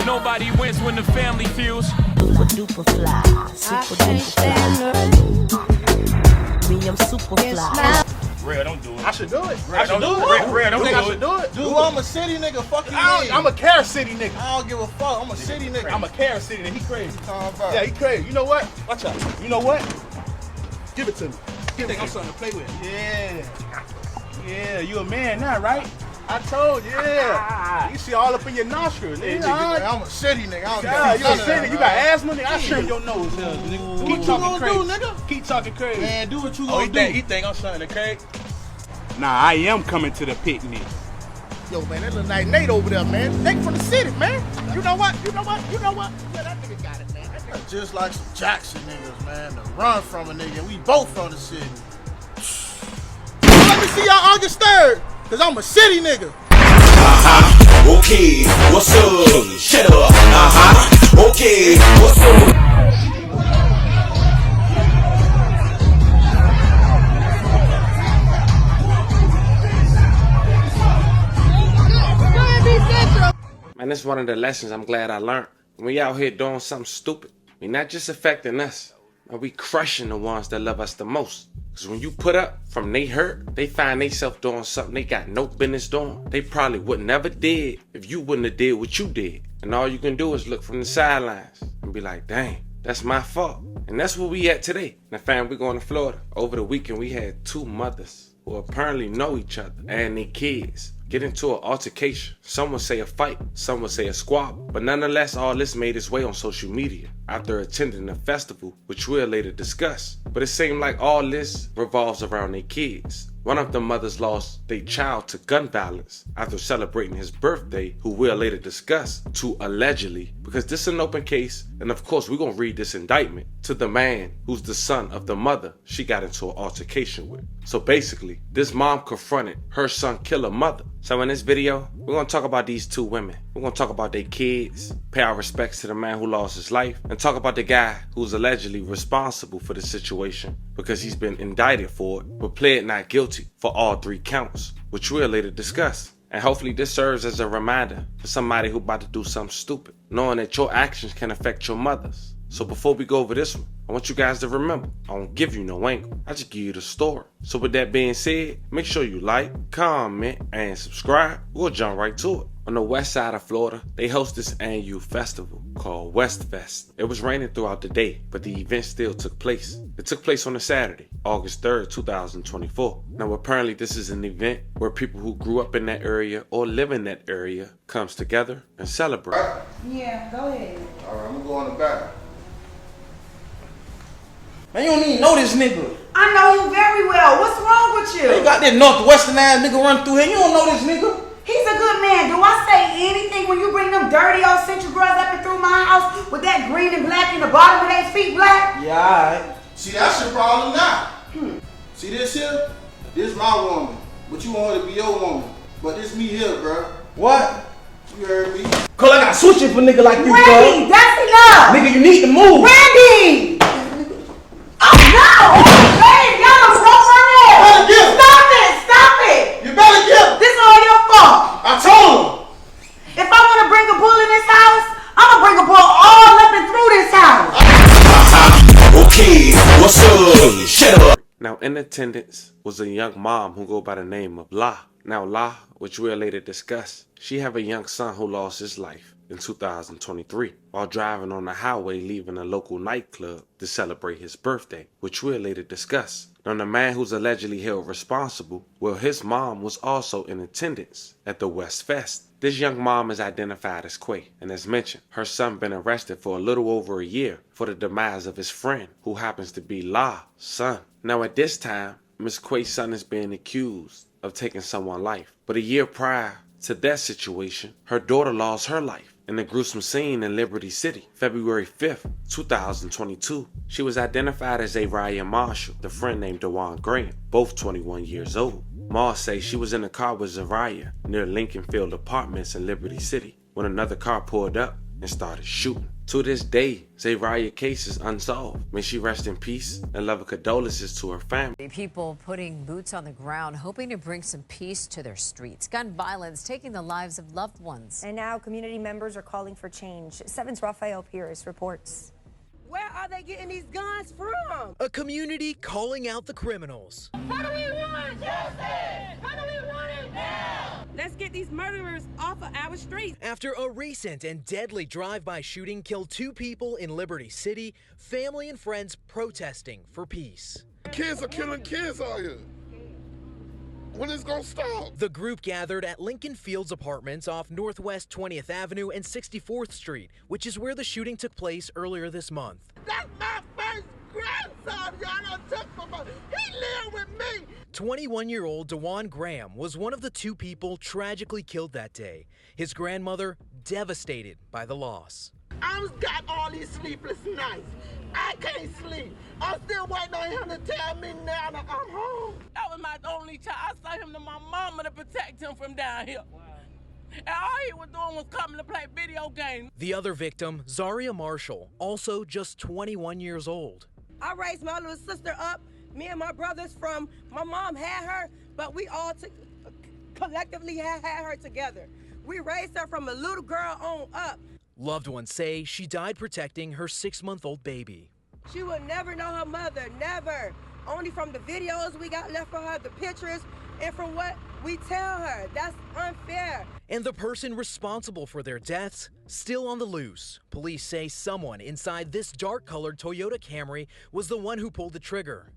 Nobody wins when the family feels Super duper fly, super duper fly. Me, I'm super fly. Real, don't do it. I should do it. I should do it. Real, don't do it. I should do it. Dude, I'm a city nigga. Fuck you. I'm a Care City nigga. I don't give a fuck. I'm a city nigga. I'm a Care City nigga. He crazy. Yeah, Yeah, he crazy. You know what? Watch out. You know what? Give it to me. You think I'm something to play with? Yeah. Yeah, you a man now, right? I told you, yeah. You see all up in your nostrils. Hey, nigga, I'm a city nigga. I don't Yeah, you a give a city. fuck. You got asthma, nigga. I trim your nose, nigga. Keep talking crazy. Do, nigga? Keep talking crazy. Man, do what you Oh, gonna do. he think I'm something to crazy? Nah, I am coming to the picnic. Yo, man, that little nice Nate over there, man. Nigga from the city, man. You know what? You know what? You know what? Yeah, that nigga got it, man. That's just like some Jackson niggas, man. To run from a nigga. We both from the city. Let me see y'all August 3rd, cause I'm a city nigga. Okay, what's up? Shut up. Okay, what's up? Man, this is one of the lessons I'm glad I learned. When we out here doing something stupid, we not just affecting us, but we crushing the ones that love us the most. Cause when you put up from they hurt, they find themselves doing something they got no business doing. They probably would never did if you wouldn't have did what you did. And all you can do is look from the sidelines and be like, dang, that's my fault. And that's where we at today. Now fam, we going to Florida. Over the weekend we had two mothers who apparently know each other and their kids get into an altercation. Some would say a fight, some would say a squabble, but nonetheless all this made its way on social media after attending a festival, which we'll later discuss. But it seemed like all this revolves around their kids. One of the mothers lost their child to gun violence after celebrating his birthday, who we'll later discuss, to allegedly, because this is an open case, and of course we're gonna read this indictment, to the man who's the son of the mother she got into an altercation with. So basically, this mom confronted her son killer mother. So in this video, we're gonna talk about these two women. We're gonna talk about their kids, pay our respects to the man who lost his life, and talk about the guy who's allegedly responsible for the situation because he's been indicted for it, but pled not guilty for all 3 counts, which we'll later discuss. And hopefully this serves as a reminder for somebody who about to do something stupid, knowing that your actions can affect your mother's. So before we go over this one, I want you guys to remember, I don't give you no angle, I just give you the story. So with that being said, make sure you like, comment, and subscribe. We'll jump right to it. On the west side of Florida, they host this annual festival called West Fest. It was raining throughout the day, but the event still took place. It took place on a Saturday, August 3rd, 2024. Now apparently this is an event where people who grew up in that area or live in that area comes together and celebrate. Yeah, go ahead. Alright, I'm gonna go on the back. Man, you don't even know this nigga. I know you very well. What's wrong with you? You got that northwestern ass nigga run through here. You don't know this nigga. He's a good man. Do I say anything when you bring them dirty old Central girls up and through my house with that green and black and the bottom of their feet black? Yeah, alright. See, that's your problem now. See this here? This my woman. But you want her to be your woman. But this me here, bro. What? You heard me? Cause I got switching for nigga like you, Randy, cuz. that's enough. Nigga, you need to move. Randy! Oh no! Babe, y'all done broke my neck. Better get him. Stop it! Stop it! You better get him. This is all your fault. I told him. If I want to bring a bull in this house, I'm gonna bring a bull all up and through this house. Okay, what's up? Shut up. Now in attendance was a young mom who go by the name of La. Now La, which we'll later discuss, she have a young son who lost his life in 2023 while driving on the highway leaving a local nightclub to celebrate his birthday, which we'll later discuss. Now the man who's allegedly held responsible, well, his mom was also in attendance at the West Fest. This young mom is identified as Quay, and as mentioned, her son been arrested for a little over a year for the demise of his friend, who happens to be La's son. Now at this time, Miss Quay's son is being accused of taking someone's life, but a year prior to that situation, her daughter lost her life in a gruesome scene in Liberty City, February 5th, 2022. She was identified as Zariyah Marshall, the friend named Dewan Graham, both 21 years old. Moss say she was in a car with Zariyah near Lincolnfield Apartments in Liberty City when another car pulled up and started shooting. To this day, Zariyah's case is unsolved. May she rest in peace and love and condolences to her family. People putting boots on the ground, hoping to bring some peace to their streets. Gun violence taking the lives of loved ones. And now community members are calling for change. 7's Rafael Pires reports. Where are they getting these guns from? A community calling out the criminals. How do we want justice? How do we want it now? Let's get these murderers off of our streets. After a recent and deadly drive-by shooting killed 2 people in Liberty City, family and friends protesting for peace. Kids are killing kids out here. When is it gonna stop? The group gathered at Lincoln Fields Apartments off Northwest 20th Avenue and 64th Street, which is where the shooting took place earlier this month. That's my first grandson. Y'all done took from us. He lived with me. 21-year-old DeJuan Graham was one of the 2 people tragically killed that day. His grandmother devastated by the loss. I've got all these sleepless nights. I can't sleep. I'm still waiting on him to tell me now that I'm home. That was my only child. I sent him to my mama to protect him from down here. And all he was doing was coming to play video games. The other victim, Zariyah Marshall, also just 21 years old. I raised my little sister up. Me and my brothers from my mom had her, but we all collectively had her together. We raised her from a little girl on up. Loved ones say she died protecting her 6-month-old baby. She would never know her mother, never. Only from the videos we got left for her, the pictures, and from what we tell her. That's unfair. And the person responsible for their deaths still on the loose. Police say someone inside this dark-colored Toyota Camry was the one who pulled the trigger.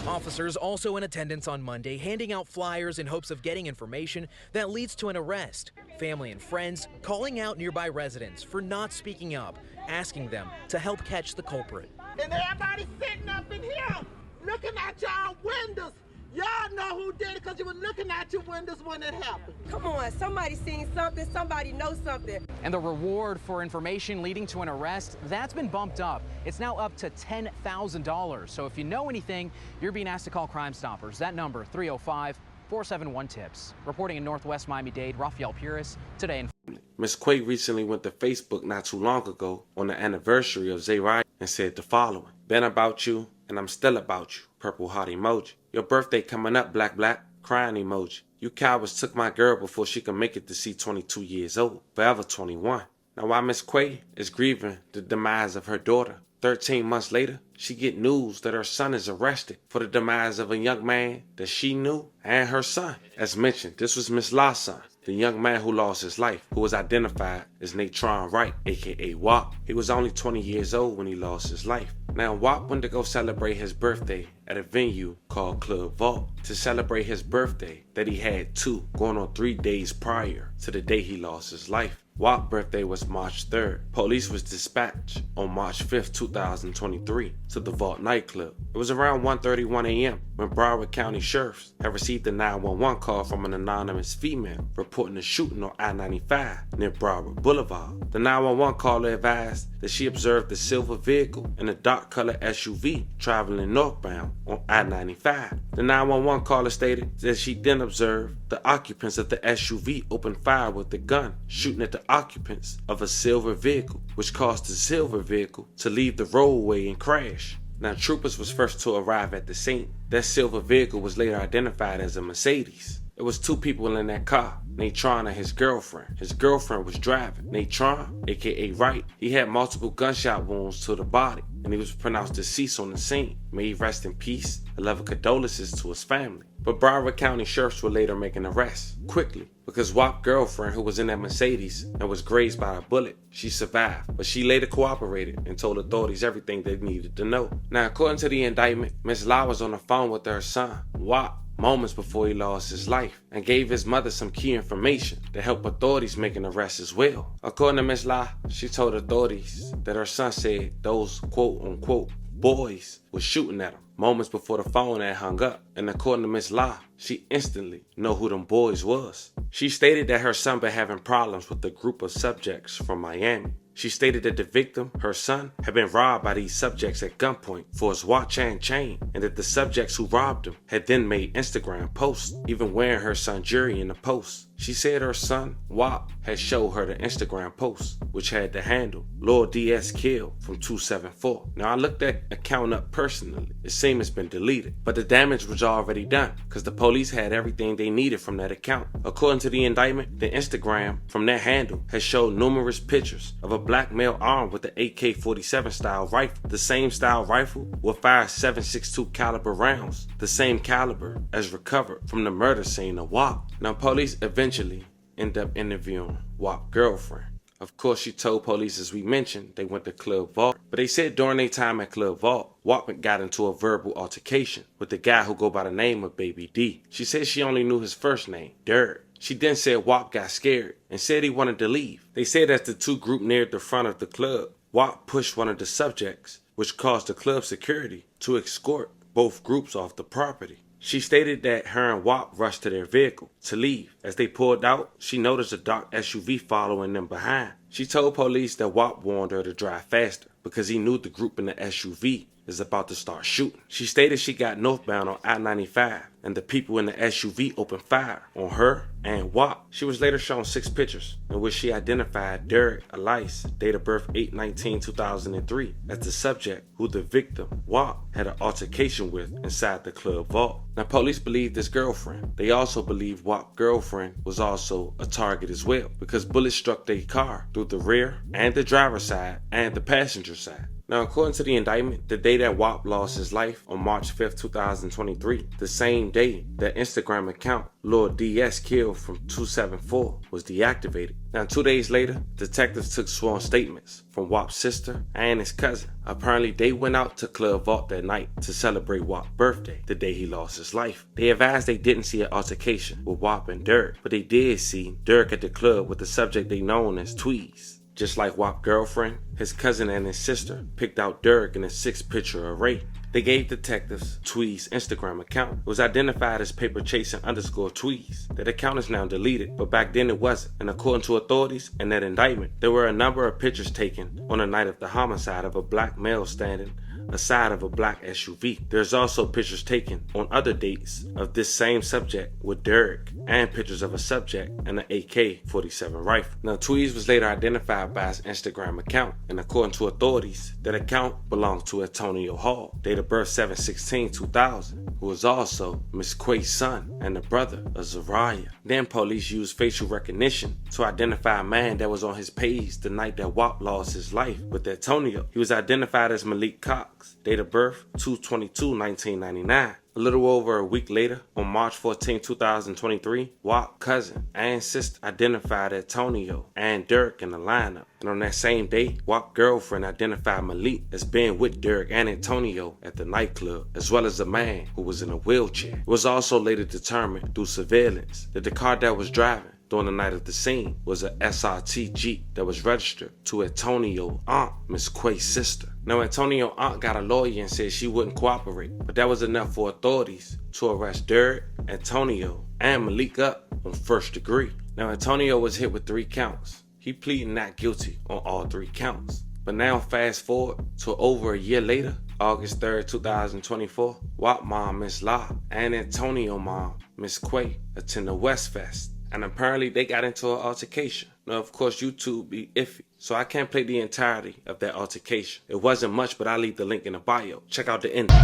Officers also in attendance on Monday, handing out flyers in hopes of getting information that leads to an arrest. Family and friends calling out nearby residents for not speaking up, asking them to help catch the culprit. And everybody sitting up in here looking at y'all windows. Y'all know who did it because you were looking at your windows when it happened. Come on, somebody seen something, somebody knows something. And the reward for information leading to an arrest, that's been bumped up. It's now up to $10,000. So if you know anything, you're being asked to call Crime Stoppers. That number, 305-471-TIPS. Reporting in Northwest Miami-Dade, Rafael Pires, today in... Miss Quay recently went to Facebook not too long ago on the anniversary of Zariyah and said the following. Been about you, and I'm still about you. Purple heart emoji. Your birthday coming up, black, crying emoji. You cowards took my girl before she could make it to see 22 years old, forever 21. Now while Miss Quay is grieving the demise of her daughter, 13 months later, she get news that her son is arrested for the demise of a young man that she knew and her son. As mentioned, this was Miss La's son, the young man who lost his life, who was identified as Natron Wright, aka WAP. He was only 20 years old when he lost his life. Now, WAP went to go celebrate his birthday at a venue called Club Vault to celebrate his birthday that he had 2, going on 3 days prior to the day he lost his life. WAP's birthday was March 3rd. Police was dispatched on March 5th, 2023 to the Vault nightclub. It was around 1:31 a.m. when Broward County sheriffs had received a 911 call from an anonymous female reporting a shooting on I-95 near Broward Boulevard. The 911 caller advised that she observed a silver vehicle and a dark-colored SUV traveling northbound on I-95. The 911 caller stated that she then observed the occupants of the SUV open fire with a gun, shooting at the occupants of a silver vehicle, which caused the silver vehicle to leave the roadway and crash. Now, troopers was first to arrive at the scene. That silver vehicle was later identified as a Mercedes. It was 2 people in that car, Natron and his girlfriend. His girlfriend was driving. Natron, aka Wright, he had multiple gunshot wounds to the body, and he was pronounced deceased on the scene. May he rest in peace and love and condolences to his family. But Broward County sheriffs would later make an arrest, quickly, because WAP's girlfriend, who was in that Mercedes and was grazed by a bullet, she survived, but she later cooperated and told authorities everything they needed to know. Now, according to the indictment, Miss La was on the phone with her son, WAP, moments before he lost his life, and gave his mother some key information to help authorities make an arrest as well. According to Miss La, she told authorities that her son said those quote-unquote boys were shooting at him moments before the phone had hung up, and according to Miss La, she instantly know who them boys was. She stated that her son been having problems with a group of subjects from Miami, She stated that the victim, her son, had been robbed by these subjects at gunpoint for his watch and chain, and that the subjects who robbed him had then made Instagram posts, even wearing her son Jury in the post. She said her son, Wop, had showed her the Instagram post, which had the handle, lled Kill from 274. Now I looked that account up personally. It seemed it's been deleted, but the damage was already done, because the police had everything they needed from that account. According to the indictment, the Instagram from that handle has showed numerous pictures of a black male armed with the AK-47 style rifle, the same style rifle will fire 7.62 caliber rounds, the same caliber as recovered from the murder scene of Wop. Now police eventually end up interviewing Wop's girlfriend. Of course, she told police, as we mentioned, they went to Club Vault, but they said during their time at Club Vault, Wop got into a verbal altercation with the guy who go by the name of Baby D. She said she only knew his first name, Dirk. She then said Wop got scared and said he wanted to leave. They said as the two group neared the front of the club, Wop pushed one of the subjects, which caused the club security to escort both groups off the property. She stated that her and Wop rushed to their vehicle to leave. As they pulled out, she noticed a dark SUV following them behind. She told police that Wop warned her to drive faster because he knew the group in the SUV is about to start shooting. She stated she got northbound on I-95 and the people in the SUV opened fire on her and Wop. She was later shown 6 pictures in which she identified Derek Elias, date of birth 8/19/2003, as the subject who the victim, Wop, had an altercation with inside the Club Vault. Now police believe this girlfriend. They also believe Wop's girlfriend was also a target as well because bullets struck their car through the rear and the driver's side and the passenger side. Now, according to the indictment, the day that Wop lost his life on March 5th, 2023, the same day that Instagram account lled Kill from 274 was deactivated. Now, 2 days later, detectives took sworn statements from Wop's sister and his cousin. Apparently, they went out to Club Vault that night to celebrate Wop's birthday, the day he lost his life. They advised they didn't see an altercation with Wop and Dirk, but they did see Dirk at the club with the subject they known as Tweez. Just like Wop's girlfriend, his cousin and his sister picked out Dirk in a 6-picture array. They gave detectives Tweez's Instagram account. It was identified as paperchasing_Tweez. That account is now deleted, but back then it wasn't. And according to authorities in that indictment, there were a number of pictures taken on the night of the homicide of a black male standing aside of a black SUV. There's also pictures taken on other dates of this same subject with Derek and pictures of a subject and an AK-47 rifle. Now, Tweez was later identified by his Instagram account, and according to authorities, that account belonged to Antonio Hall, date of birth 7/16/2000, who was also Miss Quay's son and the brother of Zariyah. Then police used facial recognition to identify a man that was on his page the night that Wop lost his life with Antonio. He was identified as Malik Cox, date of birth 2/22/1999. A little over a week later, on March 14, 2023, Wop's cousin and sister identified Antonio and Dirk in the lineup. And on that same day, Wop's girlfriend identified Malik as being with Dirk and Antonio at the nightclub, as well as a man who was in a wheelchair. It was also later determined through surveillance that the car that was driving during the night of the scene was a SRT Jeep that was registered to Antonio's aunt, Miss Quay's sister. Now, Antonio's aunt got a lawyer and said she wouldn't cooperate, but that was enough for authorities to arrest Derek, Antonio, and Malik up on first degree. Now, Antonio was hit with 3 counts. He pleaded not guilty on all 3 counts. But now, fast forward to over a year later, August 3rd, 2024, Wop mom, Miss La, and Antonio mom, Miss Quay, attend the West Fest. And apparently they got into an altercation. Now, of course, YouTube be iffy, so I can't play the entirety of that altercation. It wasn't much, but I'll leave the link in the bio. Check out the ending.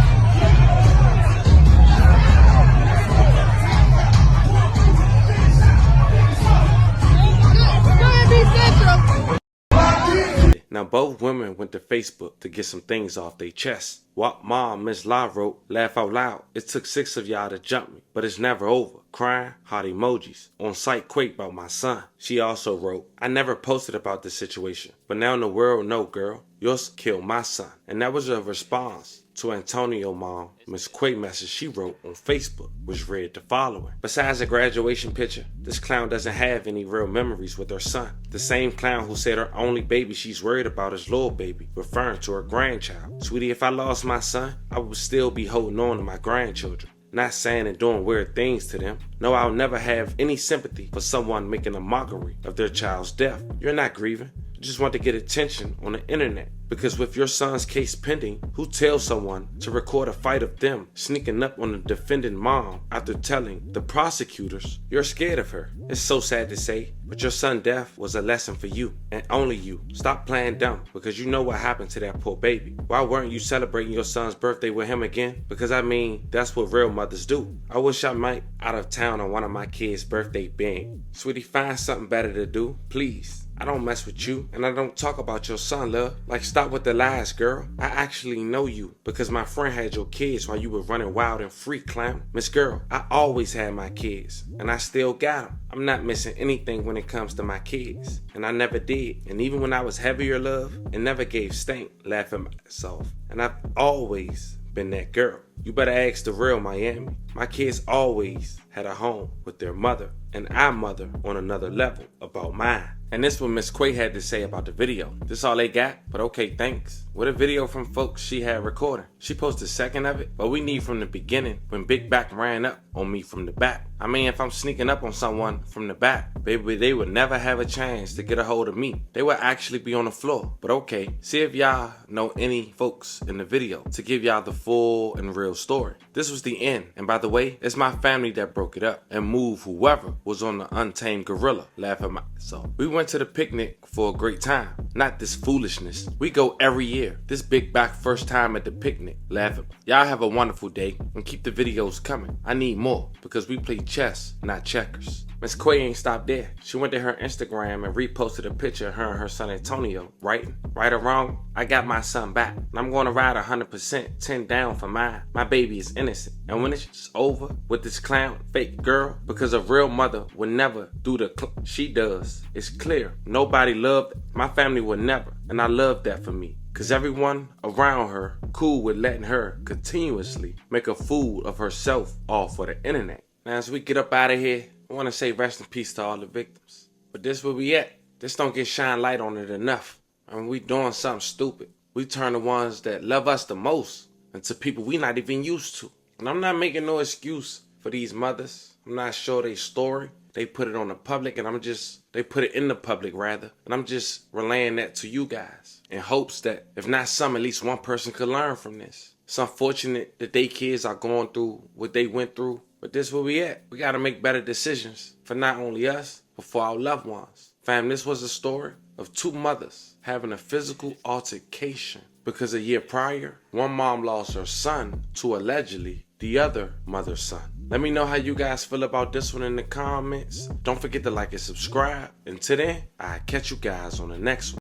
Now, both women went to Facebook to get some things off their chest. Wop mom, Miss La, wrote, "Laugh out loud. It took 6 of y'all to jump me, but it's never over. Crying, heart emojis. On site quake about my son." She also wrote, "I never posted about this situation, but now the world know, girl. Yours killed my son." And that was a response to Antonio mom, Miss Quay message she wrote on Facebook, which read the following. "Besides a graduation picture, this clown doesn't have any real memories with her son. The same clown who said her only baby she's worried about is little baby, referring to her grandchild. Sweetie, if I lost my son, I would still be holding on to my grandchildren. Not saying and doing weird things to them. No, I'll never have any sympathy for someone making a mockery of their child's death. You're not grieving. You just want to get attention on the internet. Because with your son's case pending, who tells someone to record a fight of them sneaking up on the defending mom after telling the prosecutors you're scared of her? It's so sad to say, but your son's death was a lesson for you and only you. Stop playing dumb because you know what happened to that poor baby. Why weren't you celebrating your son's birthday with him again? Because I mean, that's what real mothers do. I wish I might out of town on one of my kids' birthday bang. Sweetie, find something better to do, please. I don't mess with you, and I don't talk about your son, love. Like, stop with the lies, girl. I actually know you because my friend had your kids while you were running wild and free, clown. Miss Girl, I always had my kids, and I still got them. I'm not missing anything when it comes to my kids, and I never did. And even when I was heavier, love, it never gave stank, laughing myself. And I've always been that girl. You better ask the real Miami. My kids always had a home with their mother, and our mother on another level about mine. And this what Miss Quay had to say about the video. This all they got, but okay, thanks. What a video from folks she had recording. She posted a second of it, but we need from the beginning when Big Back ran up on me from the back. I mean, if I'm sneaking up on someone from the back, baby, they would never have a chance to get a hold of me. They would actually be on the floor. But okay, see if y'all know any folks in the video to give y'all the full and real story. This was the end. And by the way, it's my family that broke it up and moved whoever was on the untamed gorilla. Laugh at myself. We went to the picnic for a great time. Not this foolishness. We go every year. This Big Back first time at the picnic. Laugh at me. Y'all have a wonderful day and keep the videos coming. I need more because we play chess, not checkers. Miss Quay ain't stopped there. She went to her Instagram and reposted a picture of her and her son Antonio writing, right or wrong, I got my son back. And I'm going to ride 100%, 10 down for mine. My baby is innocent. And when it's over with this clown fake girl, because a real mother would never do the she does, it's clear. Nobody loved my family would never. And I love that for me. Cause everyone around her cool with letting her continuously make a fool of herself all for the internet. Now as we get up out of here, I want to say rest in peace to all the victims. But this where we at. This don't get shine light on it enough. I mean, we doing something stupid. We turn the ones that love us the most into people we not even used to. And I'm not making no excuse for these mothers. I'm not sure their story. They put it on the public and they put it in the public rather. And I'm just relaying that to you guys in hopes that if not some, at least one person could learn from this. It's unfortunate that they kids are going through what they went through. But this where we at. We got to make better decisions for not only us, but for our loved ones. Fam, this was a story of two mothers having a physical altercation because a year prior, one mom lost her son to allegedly the other mother's son. Let me know how you guys feel about this one in the comments. Don't forget to like and subscribe. Until then, I'll catch you guys on the next one.